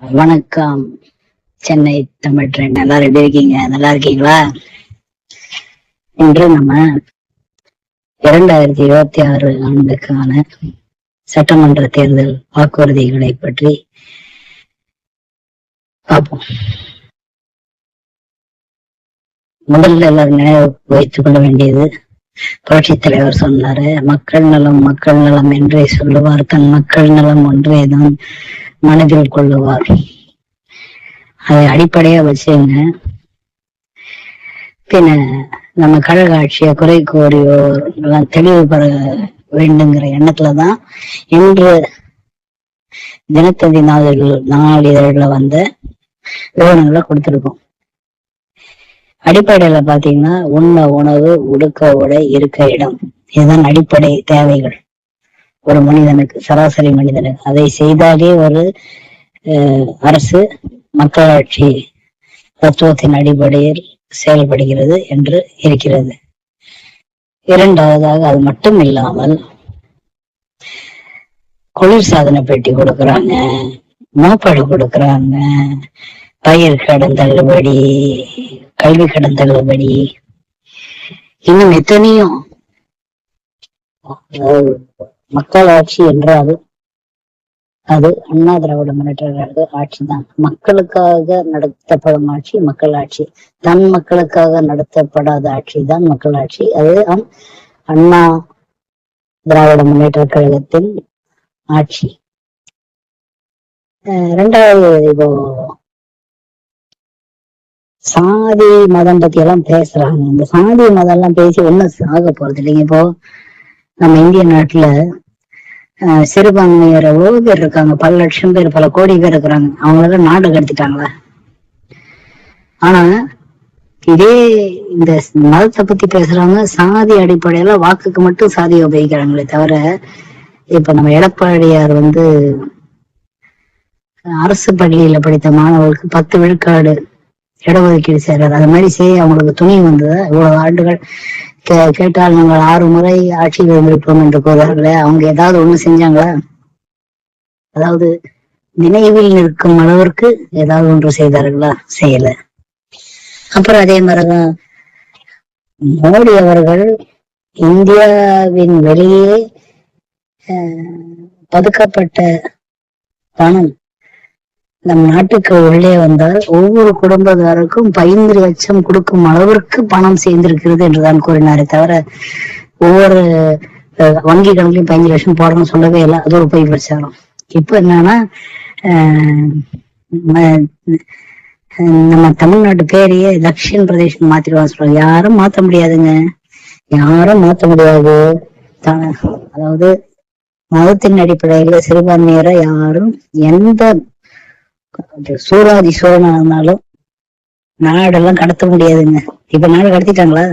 வணக்கம். சென்னை தமிழ் ட்ரெண்ட். எல்லாரும் எப்படி இருக்கீங்க? நல்லா இருக்கீங்களா? இன்று நம்ம 2026 ஆண்டுக்கான சட்டமன்ற தேர்தல் வாக்குறுதிகளை பற்றி பார்ப்போம். முதல்ல எல்லாரும் நினைவு வைத்துக் கொள்ள வேண்டியது, புரட்சி தலைவர் சொன்னாரு, மக்கள் நலம் என்றே சொல்லுவார், தன் மக்கள் நலம் ஒன்றேதான் மனதில் கொள்ளுவார். அதை அடிப்படையா வச்சுங்க. பின்ன நம்ம கழக ஆட்சியை குறை கோரியோர் எல்லாம் தெளிவு பெற வேண்டுங்கிற எண்ணத்துலதான் இன்று தினத்தந்தி நாளிதழ்ல வந்த விவரங்களை கொடுத்திருக்கோம். அடிப்படையில பாத்தீங்கன்னா, உண்ண உணவு, உடுக்க உடை, இருக்க இடம், இதுதான் அடிப்படை தேவைகள் ஒரு மனிதனுக்கு, சராசரி மனிதனுக்கு. அதை செய்தாலே ஒரு அரசு மக்களாட்சி தத்துவத்தின் அடிப்படையில் செயல்படுகிறது என்று இருக்கிறது. இரண்டாவதாக, அது மட்டும் இல்லாமல் குளிர்சாதன பெட்டி கொடுக்கறாங்க, மோப்படு கொடுக்கறாங்க, பயிர் கடன் தள்ளுபடி, கல்வி கடன் தள்ளுபடி, இன்னும் எத்தனையும். மக்களாட்சி என்றால் அது அண்ணா திராவிட முன்னேற்ற கழக ஆட்சி தான். மக்களுக்காக நடத்தப்படும் ஆட்சி மக்களாட்சி. தன் மக்களுக்காக நடத்தப்படாத ஆட்சி தான் மக்களாட்சி. அது அண்ணா திராவிட முன்னேற்ற கழகத்தின் ஆட்சி. இரண்டாவது, இப்போ சாதி மதம் பத்தி எல்லாம் பேசுறாங்க. இந்த சாதி மதம் எல்லாம் பேசி ஒன்னும் ஆக போறது இல்லைங்க. இப்போ நம்ம இந்திய நாட்டுல சிறுபான்மையர் எவ்வளவு பேர் இருக்காங்க, பல லட்சம் பேர், பல கோடி பேர் இருக்கிறாங்க. அவங்களெல்லாம் நாடு கடத்திட்டாங்களா? ஆனா இதே இந்த மதத்தை பத்தி பேசுறாங்க, சாதி அடிப்படையில வாக்குக்கு மட்டும் சாதியை உபயோகிக்கிறாங்களே தவிர, இப்ப நம்ம எடப்பாடியார் அரசு பள்ளியில படித்த மாணவர்களுக்கு 10 விழுக்காடு இடஒதுக்கீடு செய்யறாரு. அது மாதிரி செய்ய அவங்களுக்கு துணி வந்ததா? இவ்வளவு ஆண்டுகள் கேட்டால் நாங்கள் 6 முறை ஆட்சியில் இருந்திருப்போம் என்று கூறுவார்களே, அவங்க ஏதாவது ஒண்ணு செஞ்சாங்களா? அதாவது நினைவில் நிற்கும் அளவிற்கு ஏதாவது ஒன்று செய்தார்களா? செய்யல. அப்புறம் அதே மாதிரிதான் மோடி அவர்கள் இந்தியாவின் வெளியே பதுக்கப்பட்ட பணம் நம் நாட்டுக்கு உள்ளே வந்தால் ஒவ்வொரு குடும்பத்தாருக்கும் 15 லட்சம் கொடுக்கும் அளவிற்கு பணம் சேர்ந்திருக்கிறது என்றுதான் கூறினாரே தவிர, ஒவ்வொரு வங்கி கணக்குலையும் 15 லட்சம் போடணும்னு சொல்லவே இல்லை. அது ஒரு பொய் பிரச்சாரம். இப்ப என்னன்னா, நம்ம தமிழ்நாட்டு பேரையே தக்ஷின் பிரதேசம் மாத்திடுவாங்க சொல்றாங்க. யாரும் மாத்த முடியாதுங்க, யாரும் மாத்த முடியாது. அதாவது மதத்தின் அடிப்படையில சிறுபான்மையரை யாரும் எந்த சூராதி சோழனா இருந்தாலும் நாடெல்லாம் கடத்த முடியாதுங்க. இப்ப நாடு கடத்திட்டாங்களா?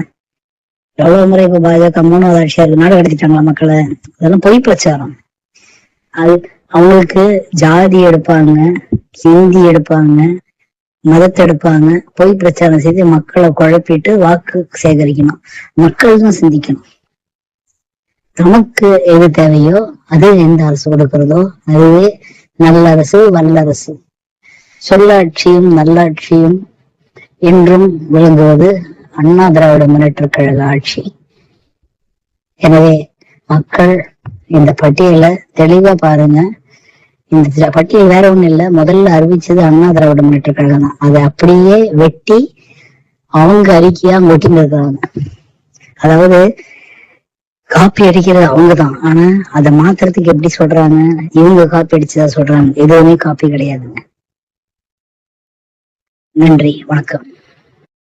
எவ்வளவு முறை இப்ப பாஜக 3வது ஆட்சியா இருக்கு, நாடு கடத்திட்டாங்களா மக்களை? அதெல்லாம் பொய் பிரச்சாரம். அது அவங்களுக்கு ஜாதி எடுப்பாங்க, ஹிந்தி எடுப்பாங்க, மதத்தை எடுப்பாங்க, பொய் பிரச்சாரம் செய்து மக்களை குழப்பிட்டு வாக்கு சேகரிக்கணும். மக்கள் தான் சிந்திக்கணும். நமக்கு எது தேவையோ அது எந்த அரசு கொடுக்கிறதோ அதுவே நல்லரசு, வல்லரசு. சொல்லாட்சியும் நல்லாட்சியும் என்றும் விளங்குவது அண்ணா திராவிட முன்னேற்ற கழக ஆட்சி. எனவே மக்கள் இந்த பட்டியலை தெளிவா பாருங்க. இந்த பட்டியல் வேற ஒண்ணும் இல்ல, முதல்ல அறிவிச்சது அண்ணா திராவிட முன்னேற்ற கழகம் தான். அதை அப்படியே வெட்டி அவங்க அறிக்கையா ஒட்டின்னு இருக்கிறாங்க. அதாவது காப்பி அடிக்கிறது அவங்கதான், ஆனா அதை மாத்துறதுக்கு எப்படி சொல்றாங்க? இவங்க காப்பி அடிச்சதா சொல்றாங்க. எதுவுமே காப்பி கிடையாதுங்க. நன்றி, வணக்கம்.